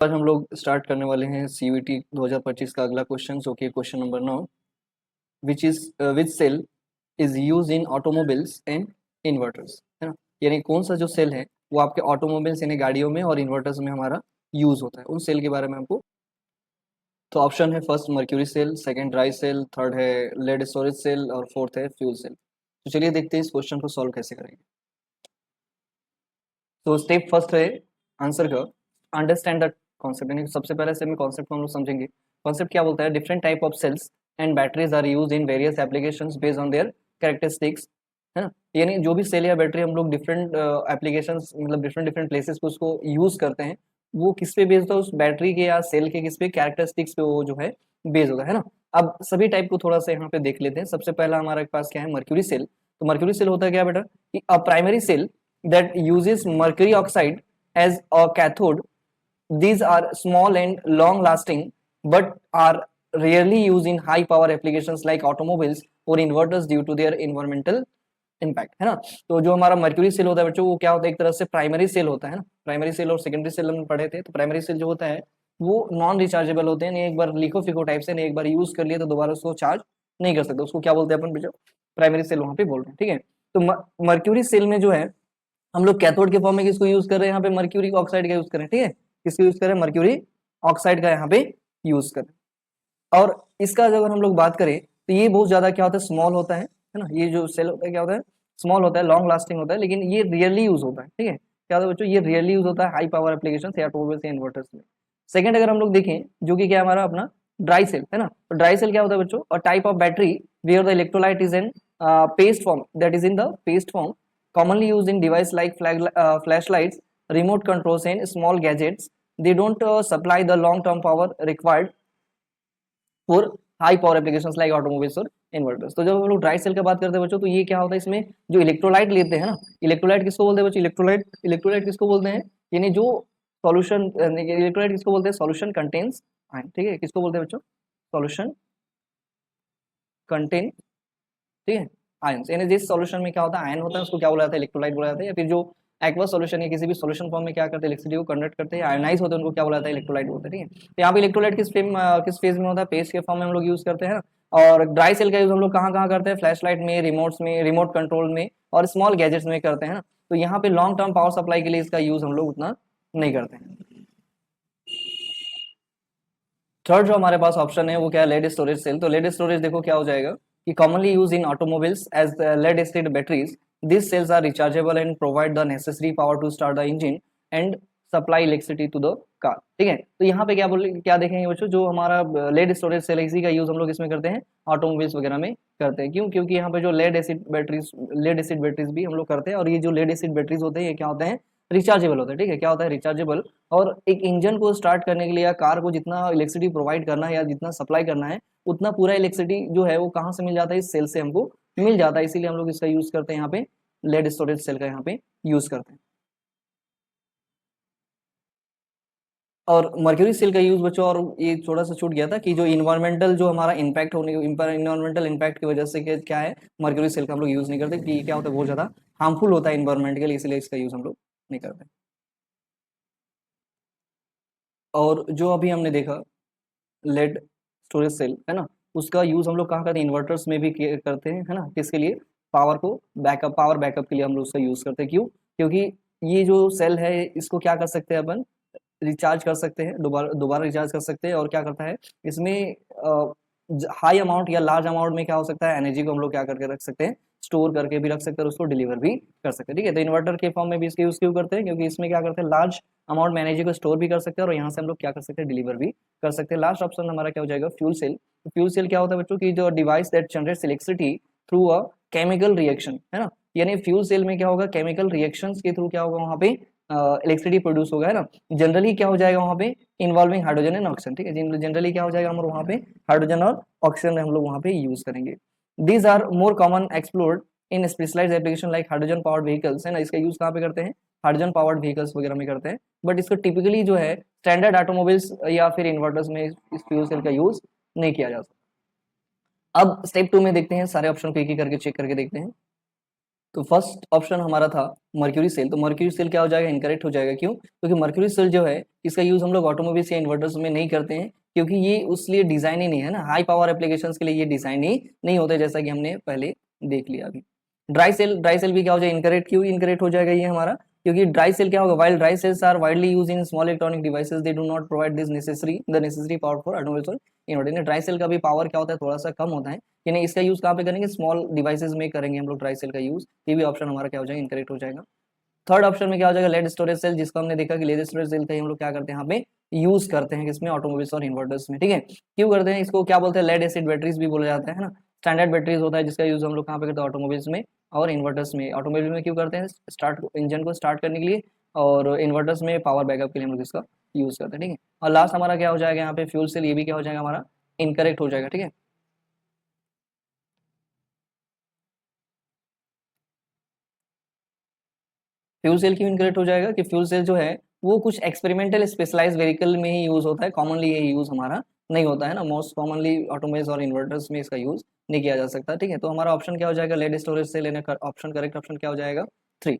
आज हम लोग स्टार्ट करने वाले हैं सीयूईटी 2025 का अगला क्वेश्चन, जो कि question number 9, which cell is use in automobiles and inverters, है ना। यानी कौन सा जो सेल है वो आपके ऑटोमोबाइल्स यानी गाड़ियों में और इन्वर्टर्स में हमारा यूज होता है, उन सेल के बारे में हमको। तो ऑप्शन है first mercury cell, second dry cell, third है लेड स्टोरेज सेल और फोर्थ है फ्यूल सेल। तो चलिए देखते हैं इस क्वेश्चन को सॉल्व कैसे करेंगे। तो स्टेप फर्स्ट है आंसर का अंडरस्टैंड द कॉन्सेप्ट, यानी सबसे पहले से कॉन्सेप्ट को हम लोग समझेंगे। कॉन्सेप्ट क्या बोलता है? Different type of cells and batteries are use in various applications based on their characteristics, है ना। यानी जो भी सेल या बैटरी हम लोग डिफरेंट एप्लीकेशंस मतलब डिफरेंट डिफरेंट प्लेसेस पे उसको यूज करते हैं, वो किस पे बेस्ड होता है? उस बैटरी के या सेल के किस पे कैरेक्टरिस्टिक्स पे वो जो है बेस्ड होता है ना। अब सभी टाइप को थोड़ा सा यहाँ पे देख लेते हैं। सबसे पहला हमारे पास क्या है? Mercury cell. तो मर्क्यूरी सेल होता है क्या बेटा? कि a primary cell that uses mercury oxide as a cathode. These are small and long lasting but are rarely used in high power applications like automobiles or inverters due to their environmental impact, है ना। तो जो हमारा mercury cell होता है बच्चों, वो क्या होता है? एक तरह से प्राइमरी सेल होता है ना। प्राइमरी सेल और सेकेंडरी सेल हम पढ़े थे। तो प्राइमरी सेल जो होता है वो नॉन रिचार्जेबल होते हैं, एक बार लिखो फिको टाइप से, एक बार यूज कर लिए तो दोबारा उसको चार्ज नहीं कर सकते। उसको क्या बोलते हैं अपन बच्चों? प्राइमरी सेल वहां पे बोल रहे हैं, ठीक है। तो मर्क्यूरी सेल में जो है हम लोग कैथोड के फॉर्म में किसको यूज कर रहे हैं? यहाँ पे मर्क्यूरी ऑक्साइड का यूज करें, ठीक है। किसको यूज करें? मर्क्यूरी ऑक्साइड का यहाँ पे यूज करें। और इसका अगर हम लोग बात करें तो ये बहुत ज्यादा क्या होता है? स्मॉल होता है ना। ये जो सेल होता है क्या होता है? स्मॉल होता है, लॉन्ग लास्टिंग होता है, लेकिन ये रियरली यूज होता है, ठीक है। क्या होता है बच्चों? ये रियरली यूज होता है हाई पावर एप्लीकेशन या ऑटोमोबाइल्स या इन्वर्टर्स में। सेकंड अगर हम लोग देखें, जो कि क्या हमारा अपना ड्राई सेल है ना। तो ड्राई सेल क्या होता है बच्चों? A type of battery where the electrolyte is in paste form, that is in the paste form, commonly used in device like flashlights, remote controls and small gadgets. They don't supply the long term power required for high power applications like automobiles और inverters. तो जब हम लोग dry cell का बात करते हैं बच्चों, तो ये क्या होता है? इसमें जो इलेक्ट्रोलाइट लेते हैं ना, इलेक्ट्रोलाइट किसको बोलते हैं बच्चों? इलेक्ट्रोलाइट किसको बोलते हैं? यानी जो सॉल्यूशन, इलेक्ट्रोलाइट किसको बोलते हैं? सॉल्यूशन कंटेन्स आयन, ठीक है। किसको बोलते हैं बच्चों? सॉल्यूशन कंटेन, ठीक है, आयंस। यानी जिस सॉल्यूशन में क्या होता है? आयन होता है, उसको क्या बोला जाता है? इलेक्ट्रोलाइट बोला जाता है। या फिर जो एक्वस सॉल्यूशन या किसी भी सॉल्यूशन फॉर्म में क्या करते हैं? इलेक्ट्रिसिटी को कन्वर्ट करते हैं, आयनाइज होते हैं, उनको क्या बोला जाता है? इलेक्ट्रोलाइट बोलते हैं, ठीक है। तो यहाँ पे इलेक्ट्रोलाइट किस फेज में होता है? पेस्ट के फॉर्म में हम लोग यूज करते हैं। और ड्राई सेल का यूज हम लोग कहाँ कहाँ करते हैं? फ्लैश लाइट में, रिमोट्स में, रिमोट कंट्रोल में और स्मॉल गैजेट्स में करते हैं ना। तो यहाँ पे लॉन्ग टर्म पावर सप्लाई के लिए इसका यूज हम लोग उतना नहीं करते हैं। थर्ड जो हमारे पास ऑप्शन है वो क्या है? Lead storage cell. तो लेड स्टोरेज देखो क्या हो जाएगा कि commonly use in automobiles as lead acid batteries. This cells are rechargeable and provide the necessary power to start the engine and supply electricity to the car, ठीक है। तो यहाँ पे क्या देखेंगे बच्चों? जो हमारा लेड स्टोरेज सेल है, इसी का यूज हम लोग इसमें करते हैं, ऑटोमोबाइल्स वगैरह में करते हैं। क्यों? क्योंकि यहाँ पे जो लेड एसिड बैटरीज भी हम लोग करते हैं। और ये जो लेड एसिड बैटरीज होते हैं ये क्या होते हैं? रिचार्जेबल होते हैं, ठीक है। क्या होता है? रिचार्जेबल। और एक इंजन को स्टार्ट करने के लिए या कार को जितना इलेक्ट्रिसिटी प्रोवाइड करना है या जितना सप्लाई करना है, उतना पूरा इलेक्ट्रिसिटी जो है वो कहाँ से मिल जाता है? इस सेल से हमको मिल जाता है। इसीलिए हम लोग इसका यूज करते हैं, यहाँ पे लेड स्टोरेज सेल का यहाँ पे यूज करते हैं। और मर्क्यूरी सेल का यूज बच्चों, और ये थोड़ा सा छूट गया था कि जो इन्वायरमेंटल जो हमारा इम्पैक्ट होने इन्वायरमेंटल इम्पैक्ट की वजह से क्या है? मर्क्यूरी सेल का हम लोग यूज नहीं करते कि क्या होता है? बहुत ज्यादा हार्मफुल होता है इन्वायरमेंट के लिए, इसलिए इसका यूज हम लोग नहीं करते। और जो अभी हमने देखा लेड स्टोरेज सेल है ना, उसका यूज हम लोग कहाँ करते हैं? इन्वर्टर्स में भी करते हैं, है ना। किसके लिए? पावर बैकअप के लिए हम लोग उसका यूज करते हैं। क्यों? क्योंकि ये जो सेल है इसको क्या कर सकते हैं अपन? रिचार्ज कर सकते हैं, दोबारा दोबारा रिचार्ज कर सकते हैं। और क्या करता है इसमें? हाई अमाउंट या लार्ज अमाउंट में क्या हो सकता है? एनर्जी को हम लोग क्या करके रख सकते हैं? स्टोर करके भी रख सकते हैं और उसको डिलीवर भी कर सकते हैं, ठीक है। तो इन्वर्टर के फॉर्म में भी इसके यूज क्यों करते हैं? क्योंकि इसमें क्या करते हैं? लार्ज अमाउंट में एनर्जी को स्टोर भी कर सकते हैं और यहाँ से हम लोग क्या कर सकते हैं? डिलीवर भी कर सकते हैं। लास्ट ऑप्शन हमारा क्या हो जाएगा? Fuel cell. तो फ्यूल सेल क्या होता है बच्चों की? जो device that generates electricity through a chemical reaction, है ना। यानी फ्यूल सेल में क्या होगा? केमिकल रिएक्शंस के थ्रू क्या होगा? वहाँ पे इलेक्ट्रिसिटी प्रोड्यूस होगा, है ना। जनरली क्या हो जाएगा वहाँ पे? इन्वॉल्विंग हाइड्रोजन एंड ऑक्सीजन, ठीक है। जनरली क्या हो जाएगा? हम वहाँ पे हाइड्रोजन और ऑक्सीजन हम लोग वहाँ पे यूज करेंगे। These are more common explored in specialized application like hydrogen powered vehicles, है ना। इसका यूज कहाँ पे करते हैं? हाइड्रोजन पावर्ड व्हीकल्स वगैरह में करते हैं। बट इसको टिपिकली जो है स्टैंडर्ड ऑटोमोबाइल्स या फिर इन्वर्टर्स में इस फ्यूल सेल का यूज नहीं किया जा सकता। अब स्टेप 2 में देखते हैं, सारे ऑप्शन को एक एक करके चेक करके देखते हैं। तो फर्स्ट ऑप्शन हमारा था मर्क्यूरी सेल। तो मर्क्यूरी सेल क्या हो जाएगा, इनकरेक्ट हो जाएगा। क्यों? क्योंकि मर्क्यूरी सेल जो है इसका यूज हम लोग ऑटोमोबाइल्स या इन्वर्टर्स में नहीं करते हैं, क्योंकि ये उस लिए डिजाइन ही नहीं है ना, हाई पावर एप्लीकेशंस के लिए ये डिजाइन ही नहीं होते, जैसा कि हमने पहले देख लिया अभी। ड्राई सेल भी क्या हो जाएगा, इनकरेक्ट। क्यों इनकरेक्ट हो जाएगा ये हमारा, क्योंकि ड्राई सेल क्या होगा, while dry cells are widely use in small electronic devices, they do not provide this necessary power for automobiles inverter. Dry cell का भी पावर क्या होता है, थोड़ा सा कम होता है, यानी इसका यूज कहाँ पे करेंगे, स्मॉल डिवाइसेस में करेंगे हम लोग ड्राई सेल का यूज। ये भी ऑप्शन हमारा क्या हो जाएगा, इनकरेक्ट हो जाएगा। थर्ड ऑप्शन में क्या हो जाएगा, लेड स्टोरेज सेल, जिसको हमने देखा कि लेड स्टोरेज सेल का हम लोग क्या करते हैं यहाँ पे यूज करते हैं, किसमें, ऑटोमोबाइल्स और इन्वर्टर्स में। ठीक है, क्यों करते हैं इसको, क्या बोलते हैं, लेड एसिड बैटरीज भी बोला जाता है ना। स्टैंडर्ड बैटरीज होता है जिसका यूज हम लोग कहाँ पे करते हैं, ऑटोमोबाइल्स में और इन्वर्टर्स में। ऑटोमोबाइल में क्यों करते हैं, स्टार्ट इंजन को स्टार्ट करने के लिए, और इन्वर्टर्स में पावर बैकअप के लिए हम लोग इसका यूज करते हैं। ठीक है, और लास्ट हमारा क्या हो जाएगा यहाँ पे, फ्यूल सेल, ये भी क्या हो जाएगा हमारा, इनकरेक्ट हो जाएगा। ठीक है, फ्यूल सेल क्यों इनकरेक्ट हो जाएगा कि फ्यूल सेल जो है वो कुछ एक्सपेरिमेंटल स्पेशलाइज व्हीकल में ही यूज होता है, कॉमनली ये यूज हमारा नहीं होता है ना, मोस्ट कॉमनली ऑटोमोबाइल्स और इन्वर्टर्स में इसका यूज नहीं किया जा सकता। ठीक है, तो हमारा ऑप्शन क्या हो जाएगा, लेड स्टोरेज से लेने का ऑप्शन, करेक्ट ऑप्शन क्या हो जाएगा, 3।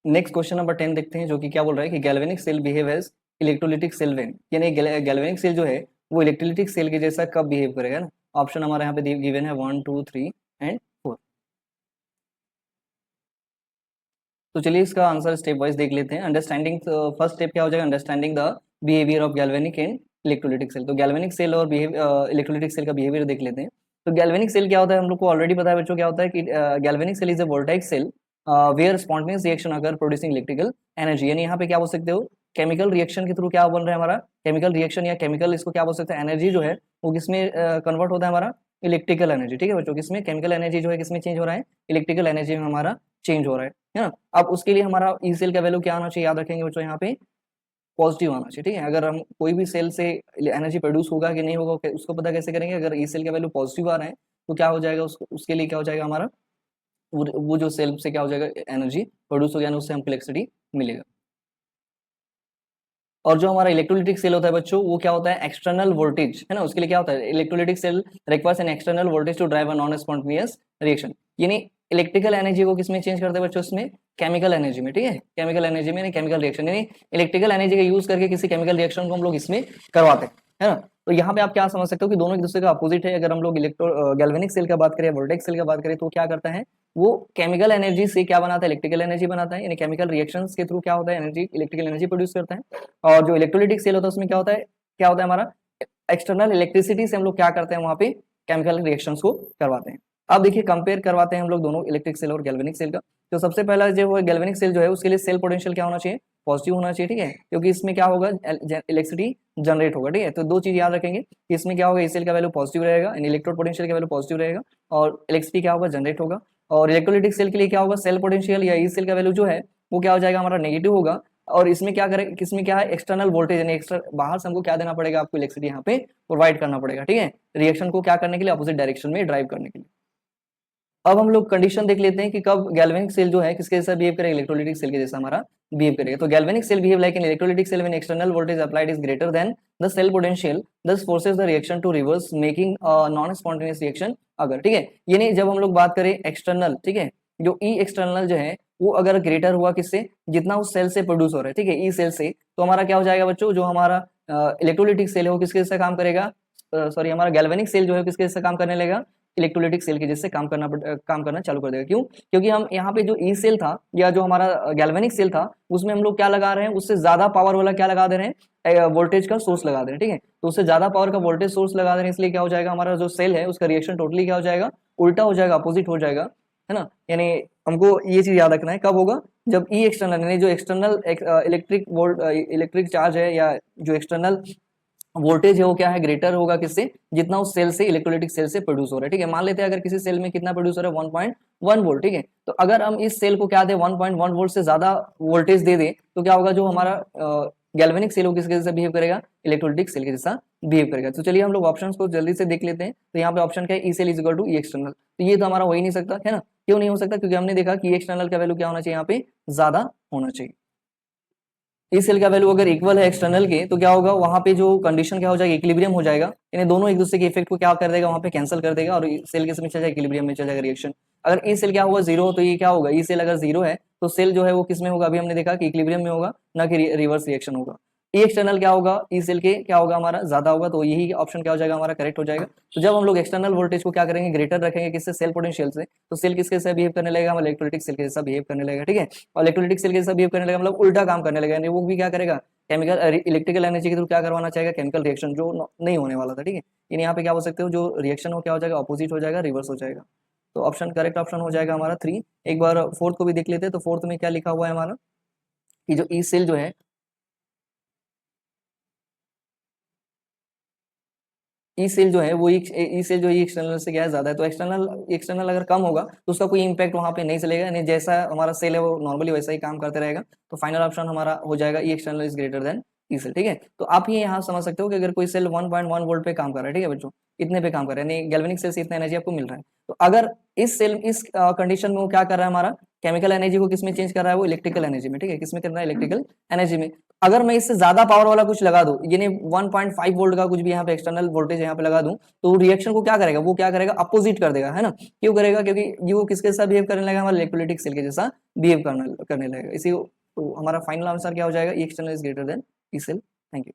नेक्स्ट क्वेश्चन नंबर 10 देखते हैं, जो कि क्या बोल रहा है कि galvanic cell behave as electrolytic cell when, यानी गैल्वेनिक सेल जो है वो इलेक्ट्रोलिटिक सेल के जैसा कब बिहेव करेगा ना। ऑप्शन हमारे यहाँ पे गिवन है 1 2 3 एंड 4। तो चलिए इसका आंसर स्टेप वाइज देख लेते हैं। अंडरस्टैंडिंग, फर्स्ट स्टेप क्या हो जाएगा, understanding the behaviour of galvanic and electrolytic cell. तो गैल्वेनिक सेल और इलेक्ट्रोलिटिक सेल का बिहेवियर देख लेते हैं। तो गैल्वेनिक सेल क्या होता है, हम लोग को ऑलरेडी पता है बच्चों, क्या होता है कि galvanic cell is a voltaic cell where spontaneous reaction अगर प्रोड्यूसिंग इलेक्ट्रिकल एनर्जी, यानी यहाँ पे क्या बोल सकते हो, केमिकल रिएक्शन के थ्रू क्या बन रहा है हमारा, केमिकल रिएक्शन या केमिकल, इसको क्या बोल सकते हैं, एनर्जी जो है वो किसमें कन्वर्ट होता है हमारा, इलेक्ट्रिकल एनर्जी। ठीक है बच्चों, किसमें, केमिकल एनर्जी जो है किसमें चेंज हो रहा है, इलेक्ट्रिकल एनर्जी में हमारा चेंज हो रहा है ना। अब उसके लिए हमारा ई सेल का वैल्यू क्या आना चाहिए, याद रखेंगे बच्चों, यहाँ पे पॉजिटिव आना चाहिए। ठीक है, अगर हम कोई भी सेल से एनर्जी प्रोड्यूस होगा कि नहीं होगा उसको पता कैसे करेंगे, अगर ई सेल का वैल्यू पॉजिटिव आ रहा है तो क्या हो जाएगा, उसके लिए क्या हो जाएगा हमारा, वो जो सेल से क्या हो जाएगा, एनर्जी प्रोड्यूस हो, यानी उससे हमको इलेक्ट्रिसिटी मिलेगा। और जो हमारा इलेक्ट्रोलिटिक सेल होता है बच्चों, वो क्या होता है, एक्सटर्नल वोल्टेज है ना, उसके लिए क्या होता है, electrolytic cell requires an external voltage to drive a non spontaneous reaction, यानी इलेक्ट्रिकल एनर्जी को किसमें चेंज करते हैं बच्चों, इसमें केमिकल एनर्जी में। ठीक है, केमिकल एनर्जी में, केमिकल रिएक्शन, यानी इलेक्ट्रिकल एनर्जी का यूज करके किसी केमिकल रिएक्शन को हम लोग इसमें करवाते हैं, है ना। तो यहाँ पे आप क्या समझ सकते हो कि दोनों एक दूसरे का अपोजिट है। अगर हम लोग गैल्वेनिक सेल का बात करें, वोल्टेक सेल का बात करें, तो क्या करता है, वो केमिकल एनर्जी से क्या बनाता है, इलेक्ट्रिकल एनर्जी बनाता है, यानी केमिकल रिएक्शंस के थ्रू क्या होता है, एनर्जी, इलेक्ट्रिकल एनर्जी प्रोड्यूस करता है। और जो इलेक्ट्रोलिटिक सेल होता है उसमें क्या होता है हमारा, एक्सटर्नल इलेक्ट्रिसिटी से हम लोग क्या करते हैं, वहां पे केमिकल रिएक्शंस को करवाते हैं। अब देखिए कंपेयर करवाते हैं हम लोग दोनों इलेक्ट्रिक सेल और गैल्वेनिक सेल का। तो सबसे पहला जो है गैल्वेनिक सेल जो है उसके लिए सेल पोटेंशियल क्या होना चाहिए, पॉजिटिव होना चाहिए। ठीक है, क्योंकि इसमें क्या होगा, इलेक्ट्रिसिटी जनरेट होगा। ठीक है, तो दो चीज याद रखेंगे कि इसमें क्या होगा, सेल का वैल्यू पॉजिटिव रहेगा, इलेक्ट्रोड पोटेंशियल का वैल्यू पॉजिटिव रहेगा, और इलेक्ट्रिसिटी क्या होगा, जनरेट होगा। और इलेक्ट्रोलिटिक सेल के लिए क्या होगा, सेल पोटेंशियल या ई सेल का वैल्यू जो है वो क्या हो जाएगा हमारा, नेगेटिव होगा। और इसमें क्या करें, किसमें क्या है, एक्सटर्नल वोल्टेज, यानी एक्सटर बाहर से हमको क्या देना पड़ेगा, आपको इलेक्ट्रिसिटी यहाँ पे प्रोवाइड करना पड़ेगा। ठीक है, रिएक्शन को क्या करने के लिए, अपोजिट डायरेक्शन में ड्राइव करने के लिए। अब हम लोग कंडीशन देख लेते हैं कि कब गैल्वेनिक सेल जो है किसके जैसा बिहेव करेगा, इलेक्ट्रोलिटिक सेल के जैसा हमारा बिहेव करेगा। तो galvanic cell behave like an electrolytic cell when external voltage applied is greater than the cell potential, this forces the reaction to reverse making non spontaneous reaction अगर। ठीक है, यानी जब हम लोग बात करें एक्सटर्नल, ठीक है, जो ई एक्सटर्नल जो है वो अगर ग्रेटर हुआ किससे, जितना उस सेल से प्रोड्यूस हो रहा है, ठीक है, ई सेल से, तो हमारा क्या हो जाएगा बच्चों, जो हमारा इलेक्ट्रोलिटिक सेल है वो किसके जैसा काम करेगा, सॉरी हमारा गैल्वेनिक सेल जो है किसके जैसा काम करने लगेगा, इलेक्ट्रोलिटिक सेल के जैसे काम करना चालू कर देगा। क्यों? क्योंकि हम यहाँ पे जो ई सेल था या जो हमारा गैल्वेनिक सेल था उसमें हम लोग क्या लगा रहे हैं, उससे ज्यादा पावर वाला क्या लगा दे रहे हैं, वोल्टेज का सोर्स लगा दे रहे हैं। ठीक है, तो उससे ज्यादा पावर का वोल्टेज सोर्स लगा दे रहे हैं, इसलिए क्या हो जाएगा, हमारा जो सेल है उसका रिएक्शन टोटली क्या हो जाएगा, उल्टा हो जाएगा, अपोजिट हो जाएगा, है ना। यानी हमको ये चीज याद रखना है, कब होगा, जब ई एक्सटर्नल यानी जो एक्सटर्नल इलेक्ट्रिक चार्ज है या जो एक्सटर्नल वोल्टेज है वो क्या है, ग्रेटर होगा किससे, जितना उस सेल से, इलेक्ट्रोलिटिक सेल से प्रोड्यूस हो रहा है। ठीक है, मान लेते हैं अगर किसी सेल में कितना प्रोड्यूस हो रहा है, 1.1 वोल्ट। ठीक है, तो अगर हम इस सेल को क्या दे, 1.1 वोल्ट से ज्यादा वोल्टेज दे दे, तो क्या होगा, जो हमारा गैल्वेनिक सेल हो किसके जैसा बिहेव करेगा, इलेक्ट्रोलिटिक सेल के जैसा बिहेव करेगा। तो चलिए हम लोग ऑप्शंस को जल्दी से देख लेते हैं। तो यहाँ पे ऑप्शन क्या है, E cell is equal to E external. तो ये तो हमारा हो ही नहीं सकता, है ना। क्यों नहीं हो सकता, क्योंकि हमने देखा कि एक्सटर्नल का वैल्यू क्या होना चाहिए, यहाँ पे ज्यादा होना चाहिए। ई सेल का वैल्यू अगर इक्वल है एक्सटर्नल के तो क्या होगा, वहां पे जो कंडीशन क्या हो जाएगा, इक्विलिब्रियम हो जाएगा, यानी दोनों एक दूसरे के इफेक्ट को क्या कर देगा, वहां पे कैंसिल कर देगा और सेल किस में चल जाएगा, इक्विलिब्रियम में चल जाएगा रिएक्शन। अगर ई सेल क्या होगा, जीरो, तो ये क्या होगा, ई सेल अगर जीरो है तो सेल जो है वो किस में होगा, अभी हमने देखा कि इक्विलिब्रियम में होगा, ना कि रिवर्स रिएक्शन होगा। ई एक्सटर्नल क्या होगा, ई सेल के क्या होगा हमारा, ज्यादा होगा, तो यही ऑप्शन क्या हो जाएगा हमारा, करेक्ट हो जाएगा। तो जब हम लोग एक्सटर्नल वोल्टेज को क्या करेंगे, ग्रेटर रखेंगे किससे, सेल पोटेंशियल से, तो सेल किसके साथ बिहेव करने लगेगा, हमारा इलेक्ट्रोलाइटिक सेल के जैसा बिहेव करने लगेगा, ठीक है। और इलेक्ट्रोलाइटिक सेल के जैसा बिहेव करने लगेगा मतलब उल्टा काम करने लगेगा, यानी वो भी क्या करेगा, केमिकल इलेक्ट्रिकल एनर्जी के थ्रू क्या करवाना चाहेगा, केमिकल रिएक्शन, जो नहीं होने वाला था, ठीक है। यानी यहाँ पे क्या हो सकते हो, जो रिएक्शन हो क्या हो जाएगा, अपोजिट हो जाएगा, रिवर्स हो जाएगा। तो ऑप्शन करेक्ट ऑप्शन हो जाएगा हमारा 3। एक बार फोर्थ को भी देख लेते हैं, तो फोर्थ में क्या लिखा हुआ है हमारा, कि जो ई सेल जो है, ई सेल जो है वो ई सेल जो एक्सटर्नल से क्या है, ज्यादा है, तो एक्सटर्नल एक्सटर्नल अगर कम होगा तो उसका कोई इंपैक्ट वहां पे नहीं चलेगा, यानी जैसा हमारा सेल है वो नॉर्मली वैसा ही काम करते रहेगा। तो फाइनल ऑप्शन हमारा हो जाएगा E external is greater than E cell, ठीक है। तो आप ये यहाँ समझ सकते हो कि अगर कोई सेल 1.1 वोल्ट पे काम कर रहा है, ठीक है बच्चों, इतने पे काम कर रहा है, यानी गैल्वेनिक सेल से इतना एनर्जी आपको मिल रहा है, तो अगर इस सेल इस कंडीशन में वो क्या कर रहा है, हमारा केमिकल एनर्जी को किसमें चेंज कर रहा है, वो इलेक्ट्रिकल एनर्जी में, ठीक है, किसमें कर रहा है, इलेक्ट्रिकल एनर्जी में। अगर मैं इससे ज्यादा पावर वाला कुछ लगा दूं, यानी 1.5 वोल्ट का कुछ भी यहाँ पे एक्सटर्नल वोल्टेज यहाँ पे लगा दूं, तो रिएक्शन को क्या करेगा, वो क्या करेगा, अपोजिट कर देगा, है ना। क्यों करेगा, क्योंकि वो किसके साथ बिहेव करने लगेगा, हमारे इलेक्ट्रोलाइटिक सेल के जैसा बिहेव करने लगेगा इसी। तो हमारा फाइनल आंसर क्या हो जाएगा, E external is greater than E cell. Thank you.